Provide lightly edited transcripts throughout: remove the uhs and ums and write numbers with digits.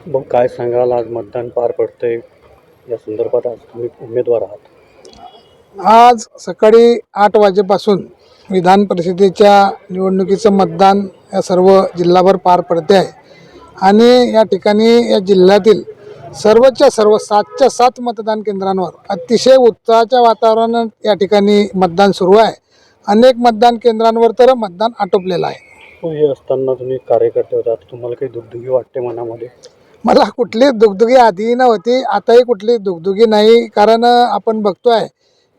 मग काय सांगाल, आज मतदान पार पडते या संदर्भात आज तुम्ही उमेदवार आहात? आज सकाळी 8 वाजेपासून विधान परिषदेच्या निवडणुकीचं मतदान या सर्व जिल्हाभर पार पडते आहे आणि या ठिकाणी या जिल्ह्यातील सर्वच्या सर्व 7च्या 7 मतदान केंद्रांवर अतिशय उत्साहाच्या वातावरणात या ठिकाणी मतदान सुरू आहे. अनेक मतदान केंद्रांवर तर मतदान आटोपलेलं आहे. हे असताना तुम्ही कार्यकर्ते होता, तुम्हाला काही दुगदुगी वाटते मनामध्ये? मला कुठली दुगदुगी आधी नव्हती, आताही कुठली दुगदुगी नाही. कारण आपण बघतोय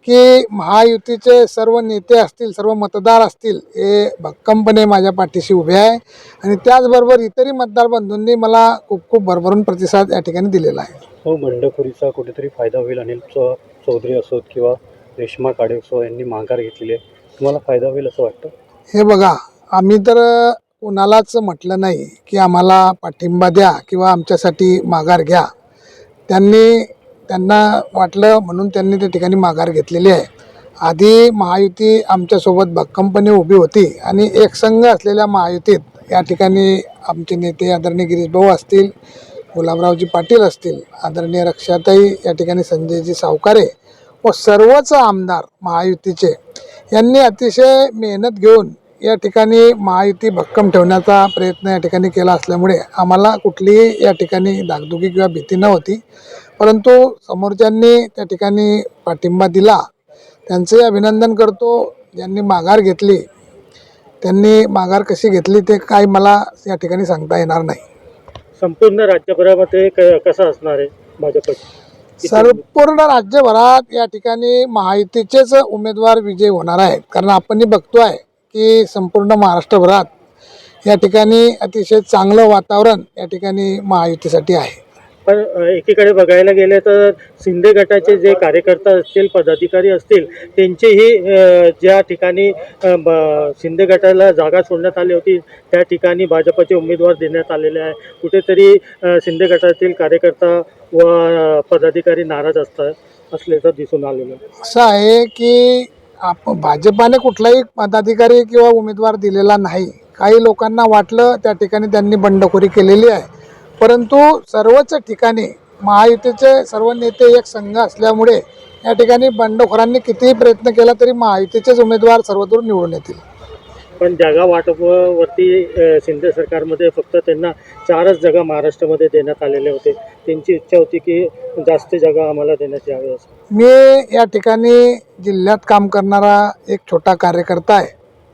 की महायुतीचे सर्व नेते असतील, सर्व मतदार असतील, हे भक्कमपणे माझ्या पाठीशी उभे आहे आणि त्याचबरोबर इतरही मतदार बंधूंनी मला खूप खूप भरभरून प्रतिसाद या ठिकाणी दिलेला आहे. हो, बंडखोरीचा कुठेतरी फायदा होईल. अनिल चौधरी असोत किंवा रेश्मा काळे असो यांनी माघार घेतलेली आहे, तुम्हाला फायदा होईल असं वाटतं? हे बघा, आम्ही तर कोणालाच म्हटलं नाही की आम्हाला पाठिंबा द्या किंवा आमच्यासाठी माघार घ्या. त्यांना वाटलं म्हणून त्यांनी त्या ठिकाणी माघार घेतलेली आहे. आधी महायुती आमच्यासोबत भक्कमपणे उभी होती आणि एक संघ असलेल्या महायुतीत या ठिकाणी आमचे नेते आदरणीय गिरीश भाऊ असतील, गुलाबरावजी पाटील असतील, आदरणीय रक्षाताई, या ठिकाणी संजयजी सावकारे व सर्वच आमदार महायुतीचे यांनी अतिशय मेहनत घेऊन या ठिकाणी महायुती भक्कम ठेवण्याचा प्रयत्न या ठिकाणी केला असल्यामुळे आम्हाला कुठलीही या ठिकाणी धाकधुकी किंवा भीती नव्हती. परंतु समोरच्यांनी त्या ठिकाणी पाठिंबा दिला, त्यांचे अभिनंदन करतो. ज्यांनी माघार घेतली त्यांनी माघार कशी घेतली ते काय मला या ठिकाणी सांगता येणार नाही. संपूर्ण राज्यभरामध्ये कसं असणार आहे भाजपची? संपूर्ण राज्यभरात या ठिकाणी महायुतीचेच उमेदवार विजय होणार आहेत. कारण आपण बघतोय की संपूर्ण महाराष्ट्रभरात या ठिकाणी अतिशय चांगलं वातावरण या ठिकाणी महायुतीसाठी आहे. पण एकीकडे बघायला गेले तर शिंदे गटाचे जे कार्यकर्ता असतील, पदाधिकारी असतील, त्यांचेही ज्या ठिकाणी शिंदे गटाला जागा सोडण्यात आली होती त्या ठिकाणी भाजपचे उमेदवार देण्यात आलेले आहे. कुठेतरी शिंदे गटातील कार्यकर्ता व पदाधिकारी नाराज असल्याचं दिसून आलेलं. असं आहे की भाजपाने कुठलाही पदाधिकारी किंवा उमेदवार दिलेला नाही. काही लोकांना वाटलं त्या ठिकाणी त्यांनी बंडखोरी केलेली आहे. परंतु सर्वच ठिकाणी महायुतीचे सर्व नेते एक संघ असल्यामुळे या ठिकाणी बंडखोरांनी कितीही प्रयत्न केला तरी महायुतीचेच उमेदवार सर्वदूर निवडून येतील. पण जागा वाटपावरती शिंदे सरकारमध्ये फक्त त्यांना 4च जागा महाराष्ट्रामध्ये देण्यात आलेले होते. त्यांची इच्छा होती की जास्त जागा आम्हाला देण्यात यावे असं. मी या ठिकाणी जिल्ह्यात काम करणारा एक छोटा कार्यकर्ता आहे.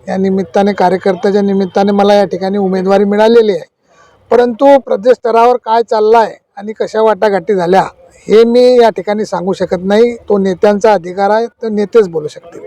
या निमित्ताने कार्यकर्त्याच्या निमित्ताने मला या ठिकाणी उमेदवारी मिळालेली आहे. परंतु प्रदेश स्तरावर काय चाललं आहे आणि कशा वाटाघाटी झाल्या हे मी या ठिकाणी सांगू शकत नाही. तो नेत्यांचा अधिकार आहे, तो नेतेच बोलू शकतील.